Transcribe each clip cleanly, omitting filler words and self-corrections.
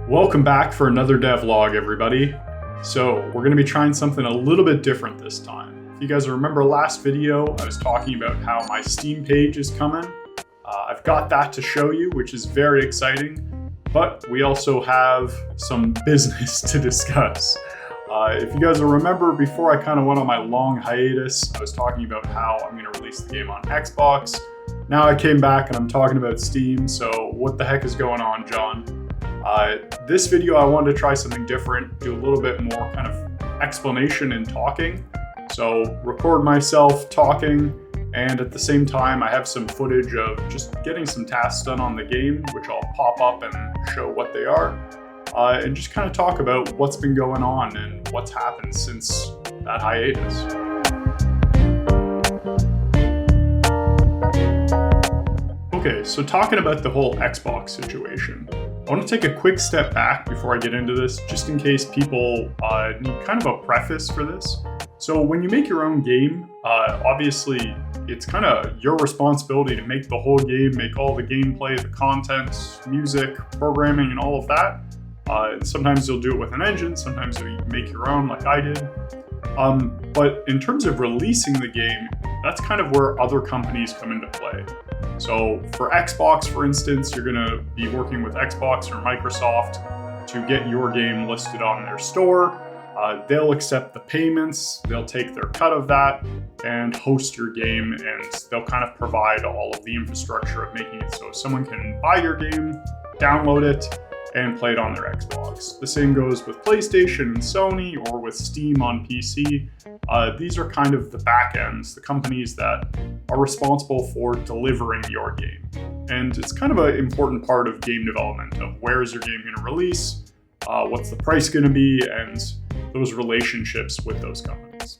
Welcome back for another devlog, everybody. So we're going to be trying something a little bit different this time. If you guys remember last video, I was talking about how my Steam page is coming. I've got that to show you, which is very exciting, but we also have some business to discuss. If you guys will remember, before I kind of went on my long hiatus, I was talking about how I'm going to release the game on Xbox. Now I came back and I'm talking about Steam, so what the heck is going on, John? This video I wanted to try something different, do a little bit more kind of explanation and talking. So record myself talking, and at the same time I have some footage of just getting some tasks done on the game, which I'll pop up and show what they are. And just kind of talk about what's been going on and what's happened since that hiatus. Okay, so talking about the whole Xbox situation, I want to take a quick step back before I get into this, just in case people need kind of a preface for this. So when you make your own game, obviously it's kind of your responsibility to make the whole game, make all the gameplay, the content, music, programming, and all of that. Sometimes you'll do it with an engine, sometimes you make your own like I did. But in terms of releasing the game, that's kind of where other companies come into play. So for Xbox, for instance, you're going to be working with Xbox or Microsoft to get your game listed on their store. They'll accept the payments, they'll take their cut of that and host your game, and they'll kind of provide all of the infrastructure of making it so someone can buy your game, download it, and play it on their Xbox. The same goes with PlayStation and Sony, or with Steam on PC. These are kind of the back ends, the companies that are responsible for delivering your game. And it's kind of an important part of game development, of where is your game going to release, what's the price going to be, and those relationships with those companies.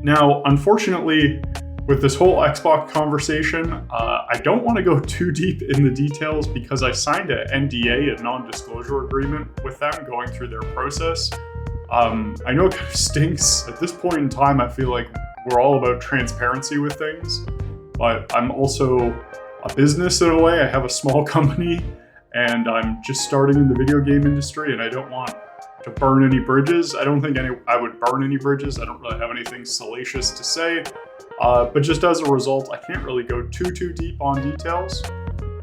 Now, unfortunately, with this whole Xbox conversation, I don't want to go too deep in the details because I signed an NDA, a non-disclosure agreement, with them going through their process. I know it kind of stinks. At this point in time, I feel like we're all about transparency with things, but I'm also a business in a way. I have a small company and I'm just starting in the video game industry, and I don't want to burn any bridges. I don't think I would burn any bridges. I don't really have anything salacious to say. But just as a result, I can't really go too deep on details.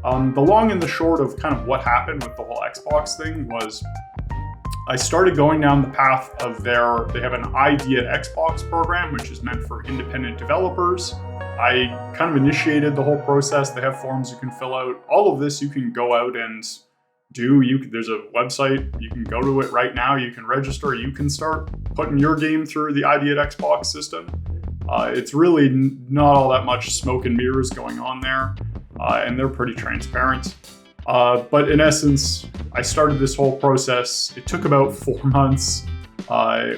The long and the short of kind of what happened with the whole Xbox thing was I started going down the path of they have an ID at Xbox program, which is meant for independent developers. I kind of initiated the whole process. They have forms you can fill out. All of this you can go out and do. There's a website, you can go to it right now, you can register, you can start putting your game through the ID at Xbox system. It's really not all that much smoke and mirrors going on there, and they're pretty transparent. But in essence, I started this whole process. It took about 4 months,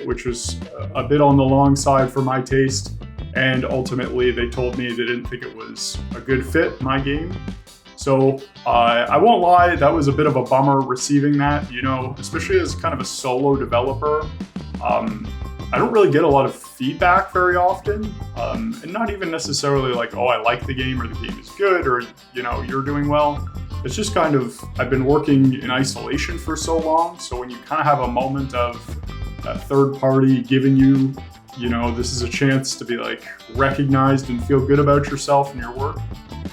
which was a bit on the long side for my taste. And ultimately, they told me they didn't think it was a good fit, my game. So I won't lie, that was a bit of a bummer receiving that, especially as kind of a solo developer. I don't really get a lot of feedback very often, and not even necessarily like, oh, I like the game, or the game is good, or, you're doing well. It's just kind of, I've been working in isolation for so long, so when you kind of have a moment of a third party giving you, this is a chance to be like recognized and feel good about yourself and your work,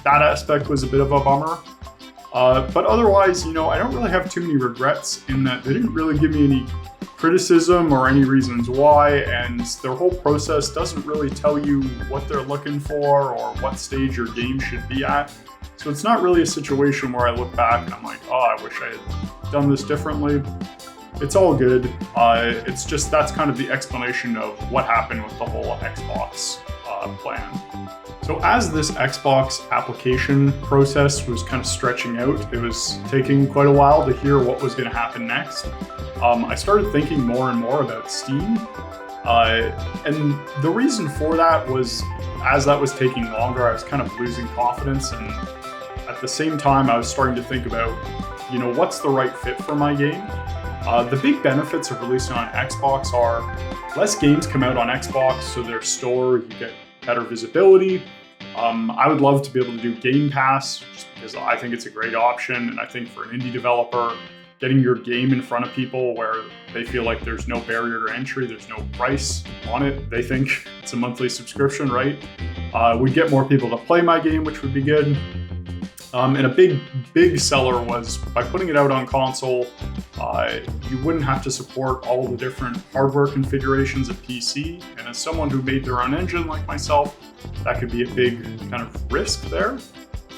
that aspect was a bit of a bummer. But otherwise, I don't really have too many regrets in that they didn't really give me any criticism or any reasons why, and their whole process doesn't really tell you what they're looking for or what stage your game should be at. So it's not really a situation where I look back and I'm like, oh, I wish I had done this differently. It's all good. It's just that's kind of the explanation of what happened with the whole Xbox plan. So as this Xbox application process was kind of stretching out, it was taking quite a while to hear what was going to happen next. I started thinking more and more about Steam. And the reason for that was, as that was taking longer, I was kind of losing confidence. And at the same time, I was starting to think about, what's the right fit for my game? The big benefits of releasing on Xbox are less games come out on Xbox, so their store, you get better visibility. I would love to be able to do Game Pass, just because I think it's a great option, and I think for an indie developer, getting your game in front of people where they feel like there's no barrier to entry, there's no price on it. They think it's a monthly subscription, right? We'd get more people to play my game, which would be good. And a big seller was by putting it out on console, you wouldn't have to support all the different hardware configurations of PC. And as someone who made their own engine like myself, that could be a big kind of risk there.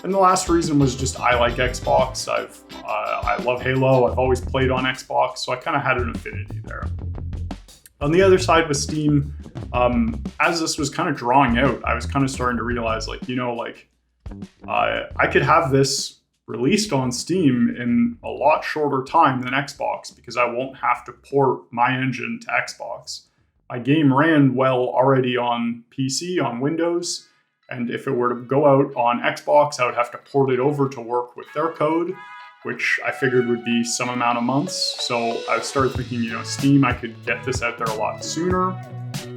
And the last reason was just I like Xbox. I love Halo. I've always played on Xbox, so I kind of had an affinity there. On the other side with Steam, as this was kind of drawing out, I was kind of starting to realize, like, you know, like, I could have this released on Steam in a lot shorter time than Xbox because I won't have to port my engine to Xbox. My game ran well already on PC, on Windows, and if it were to go out on Xbox, I would have to port it over to work with their code, which I figured would be some amount of months. So I started thinking, you know, Steam, I could get this out there a lot sooner.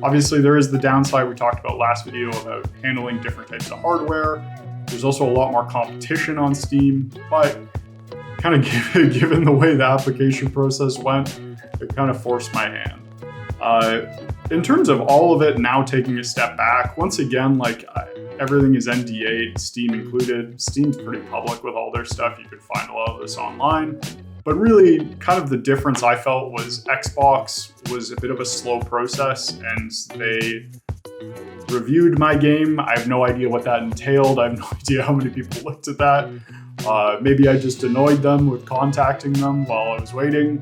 Obviously, there is the downside we talked about last video about handling different types of hardware. There's also a lot more competition on Steam, but kind of given the way the application process went, it kind of forced my hand. In terms of all of it now taking a step back, once again, like everything is NDA'd, Steam included. Steam's pretty public with all their stuff. You could find a lot of this online. But really, kind of the difference I felt was Xbox was a bit of a slow process, and they reviewed my game. I have no idea what that entailed. I have no idea how many people looked at that. Maybe I just annoyed them with contacting them while I was waiting.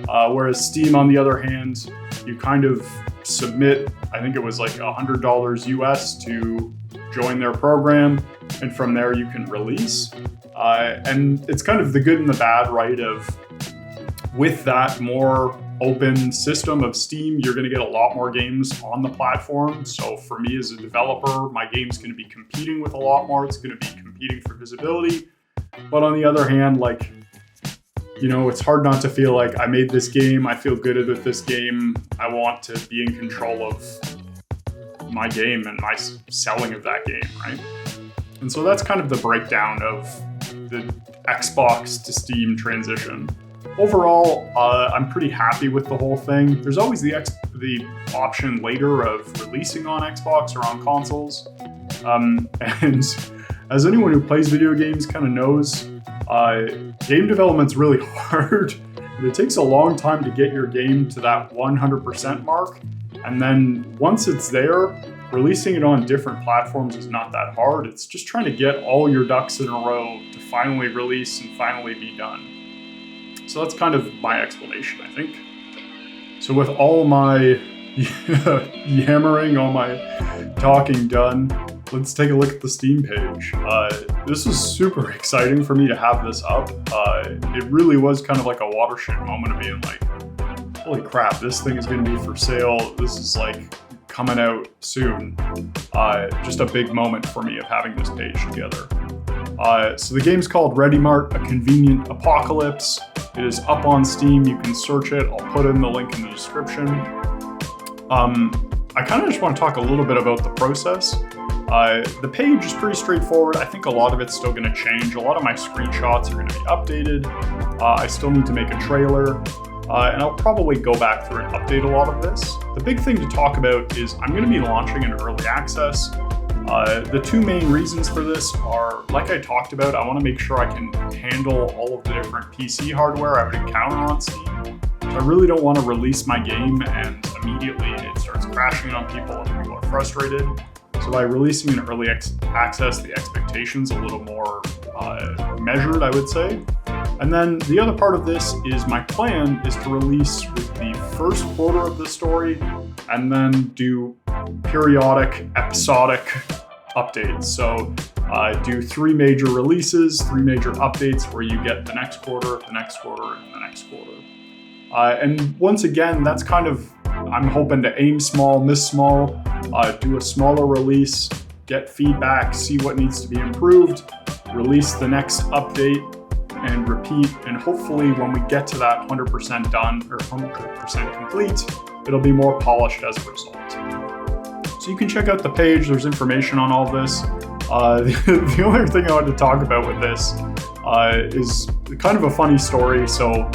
Whereas Steam, on the other hand, you kind of submit, I think it was like $100 US to join their program, and from there you can release. And it's kind of the good and the bad, right? Of with that more open system of Steam, you're going to get a lot more games on the platform. So for me as a developer, my game's going to be competing with a lot more. It's going to be competing for visibility. But on the other hand, like, you know, it's hard not to feel like I made this game. I feel good with this game. I want to be in control of my game and my selling of that game, right? And so that's kind of the breakdown of the Xbox to Steam transition. Overall, I'm pretty happy with the whole thing. There's always the option later of releasing on Xbox or on consoles. And as anyone who plays video games kind of knows, game development's really hard. It takes a long time to get your game to that 100% mark. And then once it's there, releasing it on different platforms is not that hard. It's just trying to get all your ducks in a row to finally release and finally be done. So that's kind of my explanation, I think. So with all my yammering, all my talking done, let's take a look at the Steam page. This is super exciting for me to have this up. It really was kind of like a watershed moment of being like, holy crap, this thing is going to be for sale. This is like coming out soon. Just a big moment for me of having this page together. So the game's called Redeemart, A Convenient Apocalypse. It is up on Steam. You can search it. I'll put in the link in the description. I kind of just want to talk a little bit about the process. The page is pretty straightforward. I think a lot of it's still going to change. A lot of my screenshots are going to be updated. I still need to make a trailer. And I'll probably go back through and update a lot of this. The big thing to talk about is I'm going to be launching an early access. The two main reasons for this are, like I talked about, I want to make sure I can handle all of the different PC hardware I would encounter on Steam. So I really don't want to release my game and immediately it starts crashing on people and people are frustrated. So by releasing an early access, the expectation's a little more measured, I would say. And then the other part of this is my plan is to release with the first quarter of the story and then do periodic, episodic updates. So do 3 major releases, 3 major updates where you get the next quarter, the next quarter, and the next quarter. And once again, that's kind of, I'm hoping to aim small, miss small, do a smaller release, get feedback, see what needs to be improved, release the next update, and repeat. And hopefully when we get to that 100% done or 100% complete, it'll be more polished as a result. So you can check out the page. There's information on all this. The only thing I wanted to talk about with this is kind of a funny story. So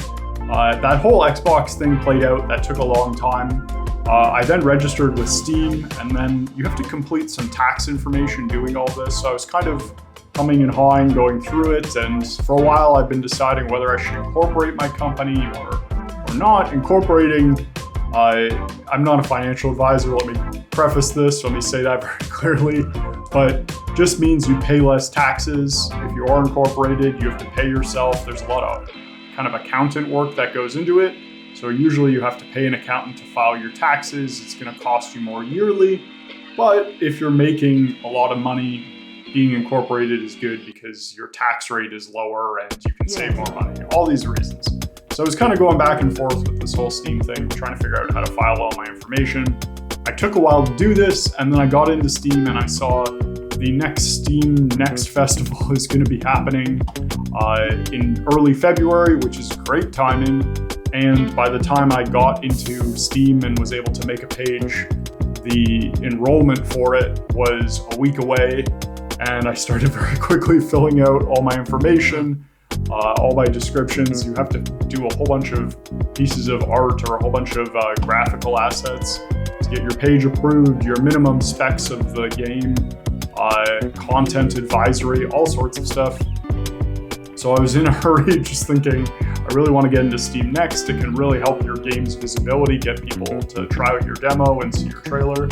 that whole Xbox thing played out. That took a long time. I then registered with Steam, and then you have to complete some tax information doing all this. So I was kind of humming and hawing going through it, and for a while I've been deciding whether I should incorporate my company or not. Incorporating, I'm not a financial advisor, let me preface this, let me say that very clearly, but just means you pay less taxes. If you are incorporated, you have to pay yourself. There's a lot of kind of accountant work that goes into it. So usually you have to pay an accountant to file your taxes. It's going to cost you more yearly. But if you're making a lot of money, being incorporated is good because your tax rate is lower and you can save more money. All these reasons. So I was kind of going back and forth with this whole Steam thing, trying to figure out how to file all my information. I took a while to do this, and then I got into Steam and I saw the next Steam Next Festival is going to be happening in early February, which is great timing. And by the time I got into Steam and was able to make a page, the enrollment for it was a week away. And I started very quickly filling out all my information, all my descriptions. You have to do a whole bunch of pieces of art or a whole bunch of graphical assets to get your page approved, your minimum specs of the game, content advisory, all sorts of stuff. So I was in a hurry just thinking, I really want to get into Steam Next. It can really help your game's visibility, get people to try out your demo and see your trailer.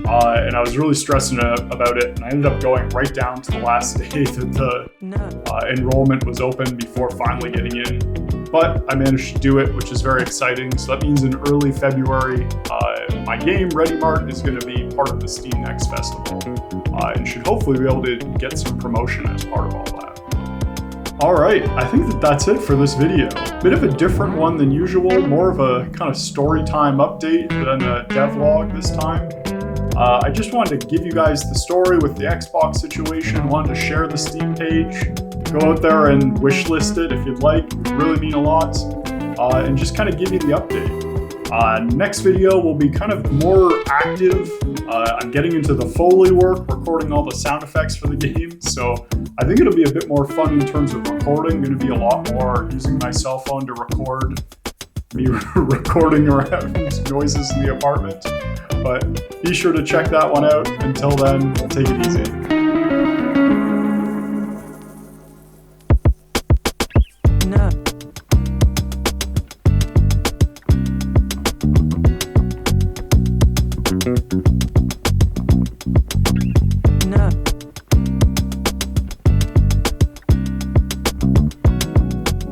And I was really stressing about it, and I ended up going right down to the last day that the enrollment was open before finally getting in. But I managed to do it, which is very exciting. So that means in early February, my game, Redeemart, is going to be part of the Steam Next Festival, and should hopefully be able to get some promotion as part of all that. Alright, I think that's it for this video. Bit of a different one than usual, more of a kind of story time update than a devlog this time. I just wanted to give you guys the story with the Xbox situation, wanted to share the Steam page, go out there and wishlist it if you'd like, it would really mean a lot, and just kind of give you the update. Next video will be kind of more active. I'm getting into the Foley work, recording all the sound effects for the game, so I think it'll be a bit more fun in terms of recording. Going to be a lot more using my cell phone to record me recording around noises in the apartment. But be sure to check that one out. Until then, we'll take it easy.